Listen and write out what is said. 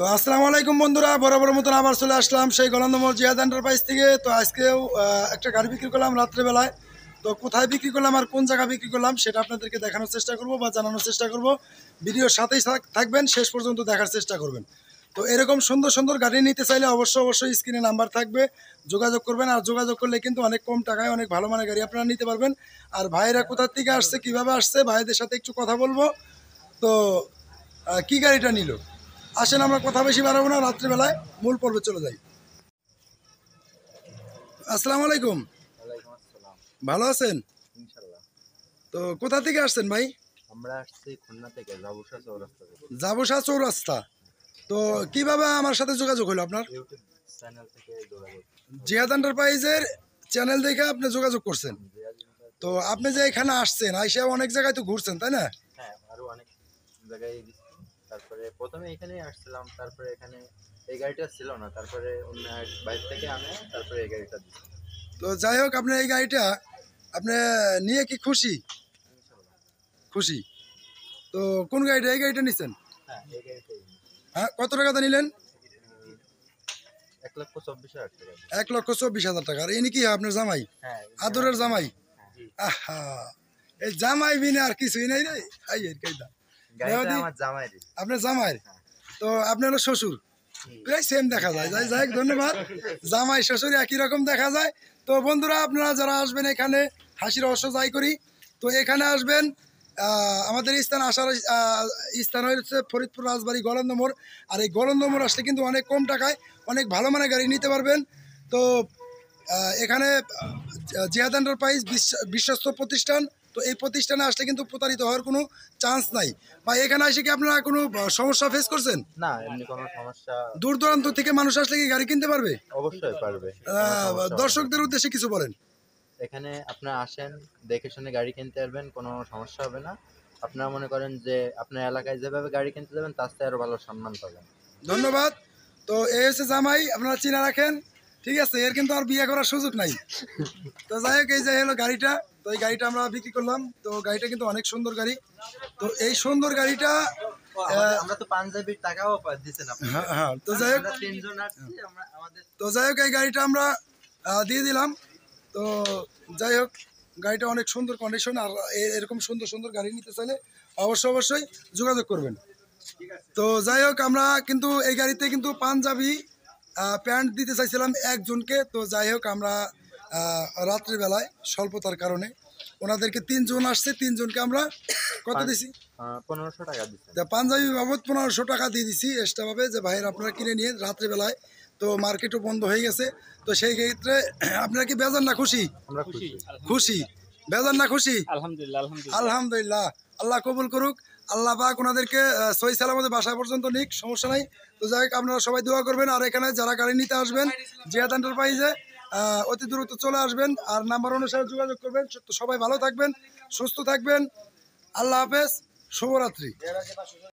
তো আসসালামু আলাইকুম বন্ধুরা, বরাবর মতন আবার চলে আসলাম সেই গলন্দমোড় জিহাদ এন্টারপ্রাইজ থেকে। তো আজকেও একটা গাড়ি বিক্রি করলাম রাত্রেবেলায়। তো কোথায় বিক্রি করলাম আর কোন জায়গায় বিক্রি করলাম সেটা আপনাদেরকে দেখানোর চেষ্টা করব বা জানানোর চেষ্টা করব। ভিডিওর সাথেই থাকবেন, শেষ পর্যন্ত দেখার চেষ্টা করবেন। তো এরকম সুন্দর সুন্দর গাড়ি নিতে চাইলে অবশ্যই স্ক্রিনে নাম্বার থাকবে, যোগাযোগ করবেন। আর যোগাযোগ করলে কিন্তু অনেক কম টাকায় অনেক ভালো মানের গাড়ি আপনারা নিতে পারবেন। আর ভাইয়েরা কোথার থেকে আসছে, কীভাবে আসছে, ভাইদের সাথে একটু কথা বলবো। তো কি গাড়িটা নিল, আসেন আমরা কথা বেশি বাড়াবো না, রাত্রিবেলায় মূল পর্বে চলে যাই। আসসালামু আলাইকুম, ভালো আছেন? তো কোথা থেকে আসছেন ভাই? আমরা আসছি খুলনা থেকে, জাবুসা চৌরাস্তা থেকে। জাবুসা চৌরাস্তা। তো কিভাবে আমার সাথে যোগাযোগ হলো আপনার? ইউটিউব চ্যানেল থেকে যোগাযোগ। জিহাদ এন্টারপ্রাইজের চ্যানেল দেখে আপনি যোগাযোগ করছেন। তো আপনি যে এখানে আসছেন, আইসা অনেক জায়গায় তো ঘুরছেন, তাই না? হ্যাঁ, আরো অনেক জায়গায় গেছি। তারপরে প্রথমে এখানেই আসছিলাম, তারপরে এখানে এই গাড়িটা ছিল না, তারপরে অন্য এক বাইরে থেকে আনে, তারপরে এই গাড়িটা দিচ্ছি। তো যাই হোক, আপনার এই গাড়িটা আপনি নিয়ে কি খুশি? খুশি। তো কোন গাড়িটা, এই গাড়িটা নিচ্ছেন? হ্যাঁ, এই গাড়িটাই। হ্যাঁ, কত টাকাতে নিলেন? 1,24,000 টাকা। 1,24,000 টাকা। আর ইনি কি আপনার জামাই? হ্যাঁ, আদরের জামাই? হ্যাঁ। আহা, এই জামাই বিনে আর কিছুই নাই রে। গাড়িটা আমার জামাইরই। আপনার জামাই? তো আপনার হলো শ্বশুর, প্রায় সেম দেখা যায়। যাই হোক, ধন্যবাদ। জামাই শ্বশুর একই রকম দেখা যায়। তো বন্ধুরা, আপনারা যারা আসবেন এখানে, হাসি রহস্য যাই করি, তো এখানে আসবেন। আমাদের স্থান আসার স্থান হচ্ছে ফরিদপুর রাজবাড়ি গলন্দমোড়। আর এই গলন্দমোড় আসলে কিন্তু অনেক কম টাকায় অনেক ভালো মানের গাড়ি নিতে পারবেন। তো এখানে জিহাদ এন্টারপ্রাইজ বিশ্বস্ত প্রতিষ্ঠান। তো এই প্রতিষ্ঠানে আসলে কিন্তু প্রতারিত হওয়ার কোনো চান্স নাই। বা এখানে এসে কি আপনারা কোনো সমস্যা ফেস করছেন? না, এমনি কোনো সমস্যা। দূর দূরান্ত থেকে মানুষ আসলে কি গাড়ি কিনতে পারবে? অবশ্যই পারবে। দর্শকদের উদ্দেশ্যে কিছু বলেন। এখানে আপনারা আসেন, দেখে শুনে গাড়ি কিনতে পারবেন, কোনো সমস্যা হবে না। আপনারা মনে করেন যে আপনার এলাকায় যেভাবে গাড়ি কিনতে যাবেন তার চেয়ে আরো ভালো সম্মান পাবেন। ধন্যবাদ। তো এই হচ্ছে জামাই, আপনারা চিনা রাখেন, ঠিক আছে? এর কিন্তু আর বিয়ে করার সুযোগ নাই। তো যাই হোক, এই যে হলো গাড়িটা। তো এই গাড়িটা আমরা বিক্রি করলাম। তো গাড়িটা কিন্তু অনেক সুন্দর গাড়ি। তো এই সুন্দর গাড়িটা আমরা তো পাঞ্জাবির টাকাও দিচ্ছেন আপনি। হ্যাঁ, তো যাই হোক, তিনজন আসছি আমরা, আমাদের তো যাই হোক এই গাড়িটা আমরা দিয়ে দিলাম। তো যাই হোক, গাড়িটা অনেক সুন্দর কন্ডিশন। আর এরকম সুন্দর সুন্দর গাড়ি নিতে চাইলে অবশ্যই যোগাযোগ করবেন। তো যাই হোক, আমরা কিন্তু এই গাড়িতে কিন্তু পাঞ্জাবি প্যান্ট দিতে চাইছিলাম একজনকে। তো যাই হোক, আমরা রাত্রিবেলায় স্বল্পতার কারণে ওনাদেরকে 3 জন আসছে, 3 জনকে আমরা কত দিছি? 1500 টাকা দিচ্ছেন। পাঞ্জাবি বাবদ 1500 টাকা দিয়ে দিছি এক্সট্রাভাবে, যে ভাইয়ের আপনারা কিনে নিয়ে রাত্রিবেলায়। তো মার্কেটও বন্ধ হয়ে গেছে। তো সেই ক্ষেত্রে আপনারা কি বেজার না খুশি? আমরা খুশি। খুশি, বেজার না খুশি? আলহামদুলিল্লাহ। আলহামদুলিল্লাহ। আল্লাহ কবুল করুক। আল্লাহ পাক ওনাদেরকে সহি সালামতে বাসা পর্যন্ত নিক, সমস্যা নাই। তো যাই হোক, আপনারা সবাই দোয়া করবেন। আর এখানে যারা গাড়ি নিতে আসবেন জিহাদ এন্টারপ্রাইজে, অতি দ্রুত চলে আসবেন আর নাম্বার অনুসারে যোগাযোগ করবেন। তো সবাই ভালো থাকবেন, সুস্থ থাকবেন। আল্লাহ হাফেজ, শুভরাত্রি।